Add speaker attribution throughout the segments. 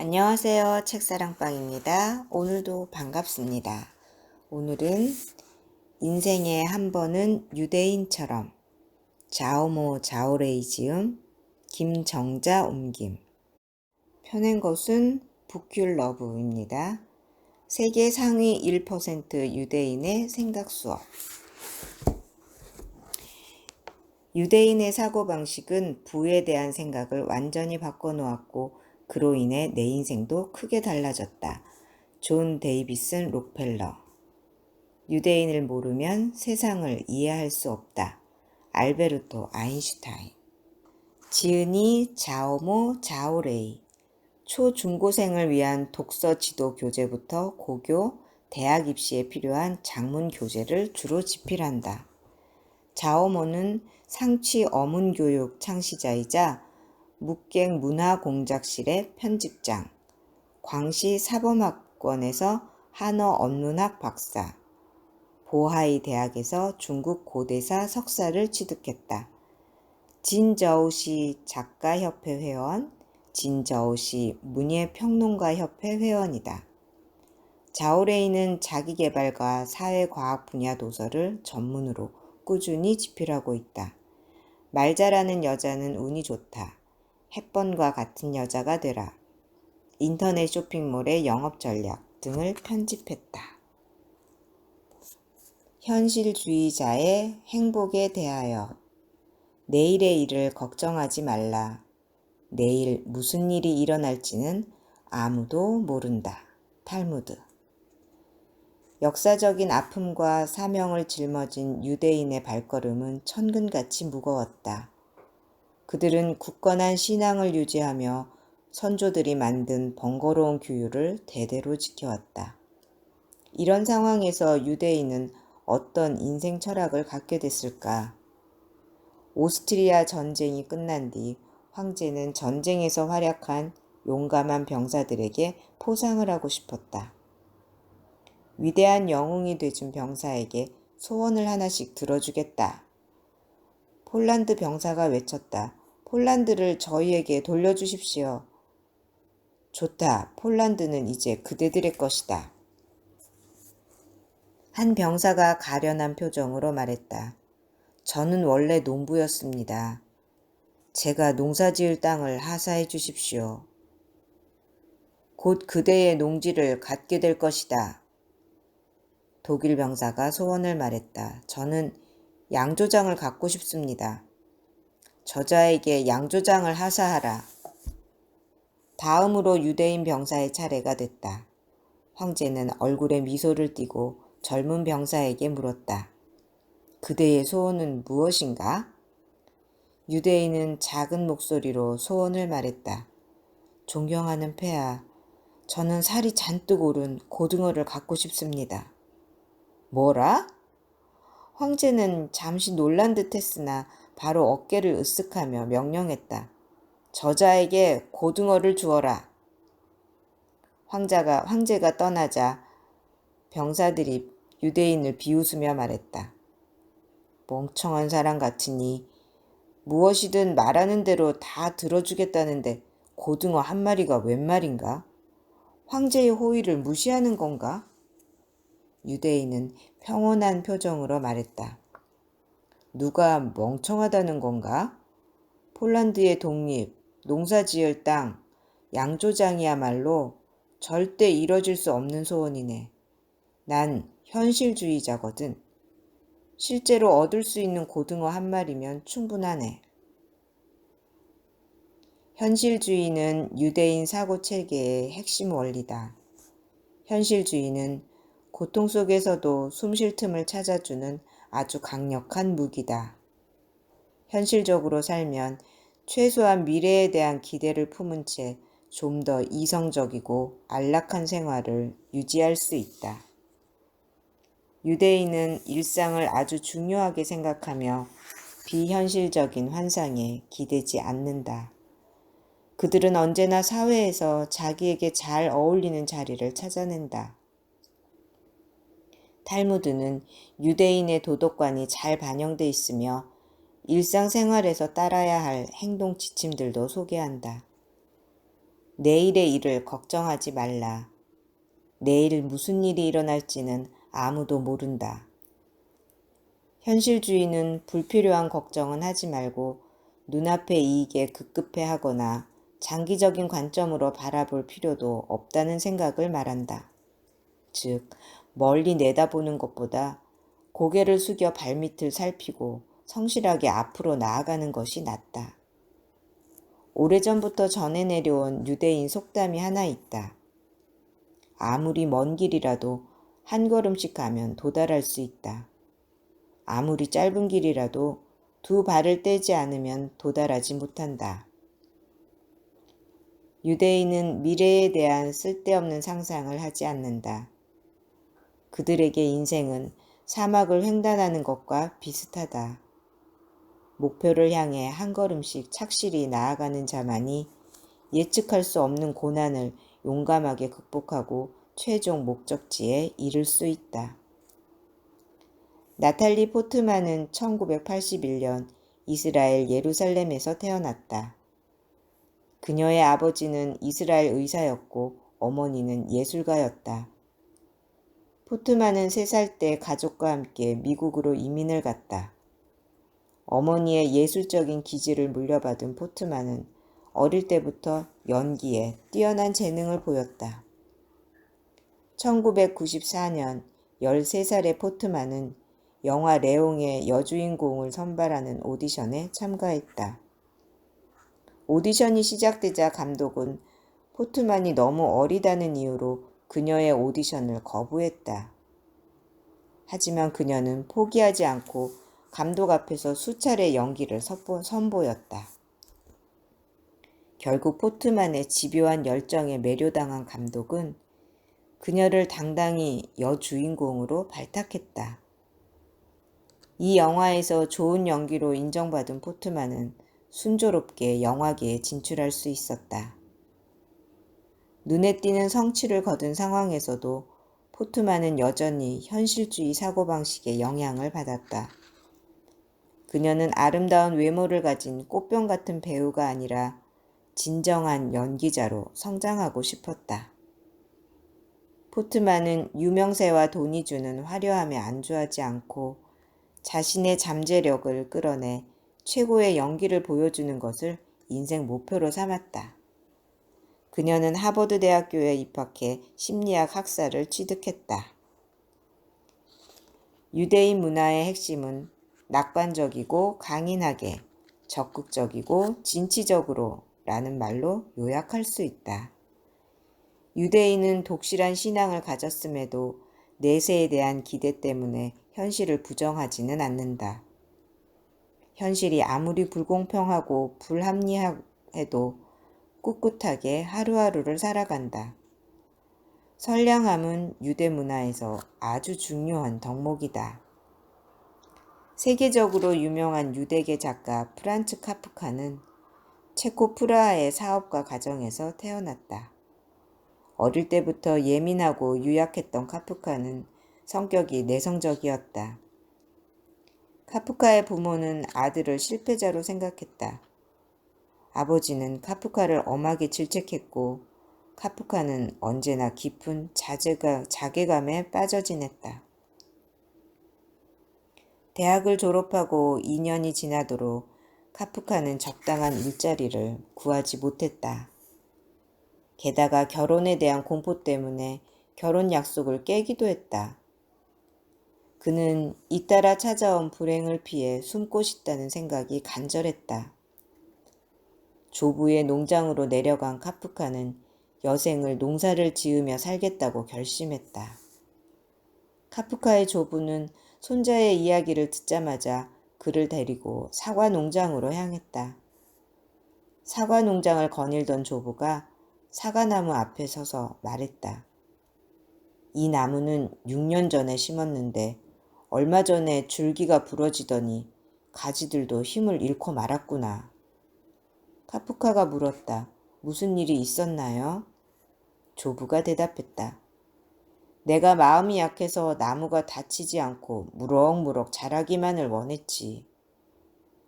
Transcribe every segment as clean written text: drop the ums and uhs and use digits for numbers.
Speaker 1: 안녕하세요. 책사랑방입니다. 오늘도 반갑습니다. 오늘은 인생에 한 번은 유대인처럼 자오모 자오레이 지음 김정자 옮김 펴낸 것은 북귤러브입니다. 세계 상위 1% 유대인의 생각 수업. 유대인의 사고방식은 부에 대한 생각을 완전히 바꿔놓았고 그로 인해 내 인생도 크게 달라졌다. 존 데이비슨 록펠러. 유대인을 모르면 세상을 이해할 수 없다. 알베르토 아인슈타인. 지은이 자오모 자오레이. 초중고생을 위한 독서 지도 교재부터 고교, 대학 입시에 필요한 작문 교재를 주로 집필한다. 자오모는 상취 어문교육 창시자이자 묵갱 문화공작실의 편집장, 광시 사범학원에서 한어 언문학 박사, 보하이 대학에서 중국 고대사 석사를 취득했다. 진저우시 작가협회 회원, 진저우시 문예평론가협회 회원이다. 자오레이는 자기계발과 사회과학 분야 도서를 전문으로 꾸준히 집필하고 있다. 말 잘하는 여자는 운이 좋다. 햇번과 같은 여자가 되라. 인터넷 쇼핑몰의 영업 전략 등을 편집했다. 현실주의자의 행복에 대하여. 내일의 일을 걱정하지 말라. 내일 무슨 일이 일어날지는 아무도 모른다. 탈무드. 역사적인 아픔과 사명을 짊어진 유대인의 발걸음은 천근같이 무거웠다. 그들은 굳건한 신앙을 유지하며 선조들이 만든 번거로운 규율을 대대로 지켜왔다. 이런 상황에서 유대인은 어떤 인생 철학을 갖게 됐을까? 오스트리아 전쟁이 끝난 뒤 황제는 전쟁에서 활약한 용감한 병사들에게 포상을 하고 싶었다. 위대한 영웅이 돼준 병사에게 소원을 하나씩 들어주겠다. 폴란드 병사가 외쳤다. 폴란드를 저희에게 돌려주십시오. 좋다. 폴란드는 이제 그대들의 것이다. 한 병사가 가련한 표정으로 말했다. 저는 원래 농부였습니다. 제가 농사지을 땅을 하사해 주십시오. 곧 그대의 농지를 갖게 될 것이다. 독일 병사가 소원을 말했다. 저는 양조장을 갖고 싶습니다. 저자에게 양조장을 하사하라. 다음으로 유대인 병사의 차례가 됐다. 황제는 얼굴에 미소를 띠고 젊은 병사에게 물었다. 그대의 소원은 무엇인가? 유대인은 작은 목소리로 소원을 말했다. 존경하는 폐하, 저는 살이 잔뜩 오른 고등어를 갖고 싶습니다. 뭐라? 황제는 잠시 놀란 듯 했으나 바로 어깨를 으쓱하며 명령했다. 저자에게 고등어를 주어라. 황제가 떠나자 병사들이 유대인을 비웃으며 말했다. 멍청한 사람 같으니 무엇이든 말하는 대로 다 들어주겠다는데 고등어 한 마리가 웬 말인가? 황제의 호의를 무시하는 건가? 유대인은 평온한 표정으로 말했다. 누가 멍청하다는 건가? 폴란드의 독립, 농사지을 땅, 양조장이야말로 절대 이뤄질 수 없는 소원이네. 난 현실주의자거든. 실제로 얻을 수 있는 고등어 한 마리면 충분하네. 현실주의는 유대인 사고체계의 핵심 원리다. 현실주의는 고통 속에서도 숨 쉴 틈을 찾아주는 아주 강력한 무기다. 현실적으로 살면 최소한 미래에 대한 기대를 품은 채 좀 더 이성적이고 안락한 생활을 유지할 수 있다. 유대인은 일상을 아주 중요하게 생각하며 비현실적인 환상에 기대지 않는다. 그들은 언제나 사회에서 자기에게 잘 어울리는 자리를 찾아낸다. 탈무드는 유대인의 도덕관이 잘 반영돼 있으며 일상생활에서 따라야 할 행동 지침들도 소개한다. 내일의 일을 걱정하지 말라. 내일 무슨 일이 일어날지는 아무도 모른다. 현실주의는 불필요한 걱정은 하지 말고 눈앞의 이익에 급급해하거나 장기적인 관점으로 바라볼 필요도 없다는 생각을 말한다. 즉, 멀리 내다보는 것보다 고개를 숙여 발밑을 살피고 성실하게 앞으로 나아가는 것이 낫다. 오래전부터 전해 내려온 유대인 속담이 하나 있다. 아무리 먼 길이라도 한 걸음씩 가면 도달할 수 있다. 아무리 짧은 길이라도 두 발을 떼지 않으면 도달하지 못한다. 유대인은 미래에 대한 쓸데없는 상상을 하지 않는다. 그들에게 인생은 사막을 횡단하는 것과 비슷하다. 목표를 향해 한 걸음씩 착실히 나아가는 자만이 예측할 수 없는 고난을 용감하게 극복하고 최종 목적지에 이를 수 있다. 나탈리 포트만은 1981년 이스라엘 예루살렘에서 태어났다. 그녀의 아버지는 이스라엘 의사였고 어머니는 예술가였다. 포트만은 3살 때 가족과 함께 미국으로 이민을 갔다. 어머니의 예술적인 기질을 물려받은 포트만은 어릴 때부터 연기에 뛰어난 재능을 보였다. 1994년 13살의 포트만은 영화 레옹의 여주인공을 선발하는 오디션에 참가했다. 오디션이 시작되자 감독은 포트만이 너무 어리다는 이유로 그녀의 오디션을 거부했다. 하지만 그녀는 포기하지 않고 감독 앞에서 수차례 연기를 선보였다. 결국 포트만의 집요한 열정에 매료당한 감독은 그녀를 당당히 여주인공으로 발탁했다. 이 영화에서 좋은 연기로 인정받은 포트만은 순조롭게 영화계에 진출할 수 있었다. 눈에 띄는 성취를 거둔 상황에서도 포트만은 여전히 현실주의 사고방식에 영향을 받았다. 그녀는 아름다운 외모를 가진 꽃병 같은 배우가 아니라 진정한 연기자로 성장하고 싶었다. 포트만은 유명세와 돈이 주는 화려함에 안주하지 않고 자신의 잠재력을 끌어내 최고의 연기를 보여주는 것을 인생 목표로 삼았다. 그녀는 하버드 대학교에 입학해 심리학 학사를 취득했다. 유대인 문화의 핵심은 낙관적이고 강인하게, 적극적이고 진취적으로 라는 말로 요약할 수 있다. 유대인은 독실한 신앙을 가졌음에도 내세에 대한 기대 때문에 현실을 부정하지는 않는다. 현실이 아무리 불공평하고 불합리해도 꿋꿋하게 하루하루를 살아간다. 선량함은 유대 문화에서 아주 중요한 덕목이다. 세계적으로 유명한 유대계 작가 프란츠 카프카는 체코 프라하의 사업가 가정에서 태어났다. 어릴 때부터 예민하고 유약했던 카프카는 성격이 내성적이었다. 카프카의 부모는 아들을 실패자로 생각했다. 아버지는 카프카를 엄하게 질책했고 카프카는 언제나 깊은 자괴감에 빠져 지냈다. 대학을 졸업하고 2년이 지나도록 카프카는 적당한 일자리를 구하지 못했다. 게다가 결혼에 대한 공포 때문에 결혼 약속을 깨기도 했다. 그는 잇따라 찾아온 불행을 피해 숨고 싶다는 생각이 간절했다. 조부의 농장으로 내려간 카프카는 여생을 농사를 지으며 살겠다고 결심했다. 카프카의 조부는 손자의 이야기를 듣자마자 그를 데리고 사과 농장으로 향했다. 사과 농장을 거닐던 조부가 사과나무 앞에 서서 말했다. 이 나무는 6년 전에 심었는데 얼마 전에 줄기가 부러지더니 가지들도 힘을 잃고 말았구나. 카프카가 물었다. 무슨 일이 있었나요? 조부가 대답했다. 내가 마음이 약해서 나무가 다치지 않고 무럭무럭 자라기만을 원했지.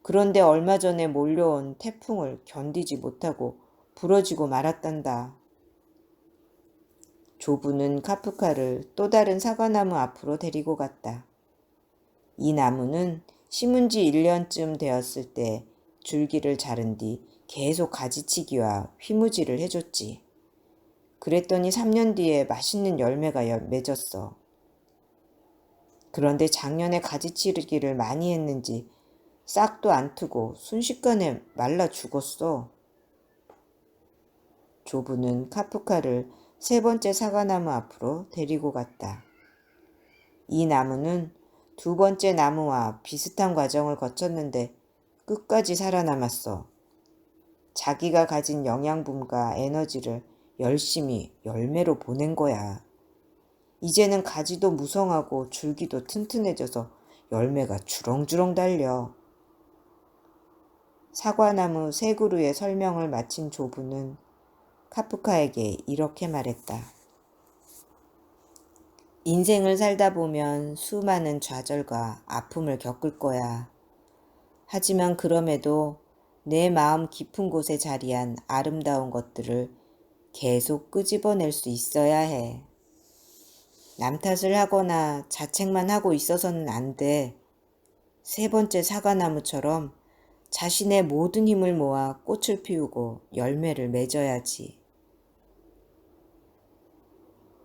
Speaker 1: 그런데 얼마 전에 몰려온 태풍을 견디지 못하고 부러지고 말았단다. 조부는 카프카를 또 다른 사과나무 앞으로 데리고 갔다. 이 나무는 심은 지 1년쯤 되었을 때 줄기를 자른 뒤 계속 가지치기와 휘무지를 해줬지. 그랬더니 3년 뒤에 맛있는 열매가 맺었어. 그런데 작년에 가지치기를 많이 했는지 싹도 안 트고 순식간에 말라 죽었어. 조부는 카프카를 세 번째 사과나무 앞으로 데리고 갔다. 이 나무는 두 번째 나무와 비슷한 과정을 거쳤는데 끝까지 살아남았어. 자기가 가진 영양분과 에너지를 열심히 열매로 보낸 거야. 이제는 가지도 무성하고 줄기도 튼튼해져서 열매가 주렁주렁 달려. 사과나무 세 그루의 설명을 마친 조부는 카프카에게 이렇게 말했다. 인생을 살다 보면 수많은 좌절과 아픔을 겪을 거야. 하지만 그럼에도 내 마음 깊은 곳에 자리한 아름다운 것들을 계속 끄집어낼 수 있어야 해. 남 탓을 하거나 자책만 하고 있어서는 안 돼. 세 번째 사과나무처럼 자신의 모든 힘을 모아 꽃을 피우고 열매를 맺어야지.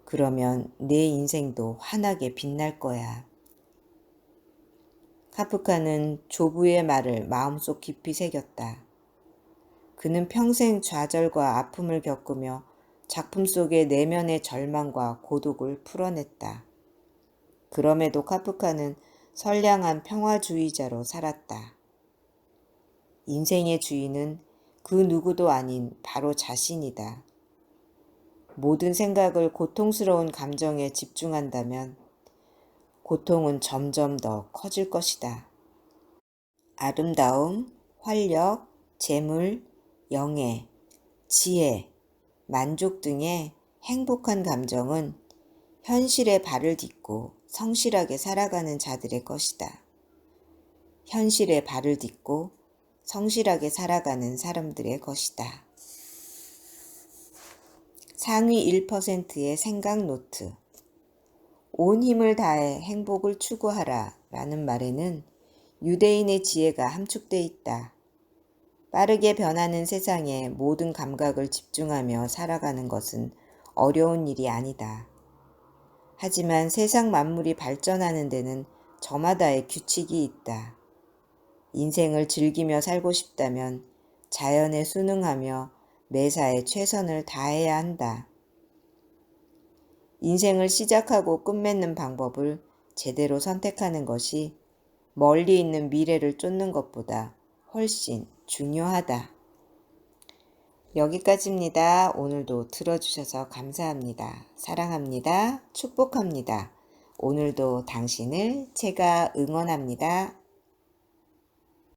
Speaker 1: 그러면 내 인생도 환하게 빛날 거야. 카프카는 조부의 말을 마음속 깊이 새겼다. 그는 평생 좌절과 아픔을 겪으며 작품 속의 내면의 절망과 고독을 풀어냈다. 그럼에도 카프카는 선량한 평화주의자로 살았다. 인생의 주인은 그 누구도 아닌 바로 자신이다. 모든 생각을 고통스러운 감정에 집중한다면 고통은 점점 더 커질 것이다. 아름다움, 활력, 재물, 영예, 지혜, 만족 등의 행복한 감정은 현실에 발을 딛고 성실하게 살아가는 자들의 것이다. 현실에 발을 딛고 성실하게 살아가는 사람들의 것이다. 상위 1%의 생각 노트. 온 힘을 다해 행복을 추구하라 라는 말에는 유대인의 지혜가 함축돼 있다. 빠르게 변하는 세상에 모든 감각을 집중하며 살아가는 것은 어려운 일이 아니다. 하지만 세상 만물이 발전하는 데는 저마다의 규칙이 있다. 인생을 즐기며 살고 싶다면 자연에 순응하며 매사에 최선을 다해야 한다. 인생을 시작하고 끝맺는 방법을 제대로 선택하는 것이 멀리 있는 미래를 쫓는 것보다 훨씬 중요하다. 여기까지입니다. 오늘도 들어주셔서 감사합니다. 사랑합니다. 축복합니다. 오늘도 당신을 제가 응원합니다.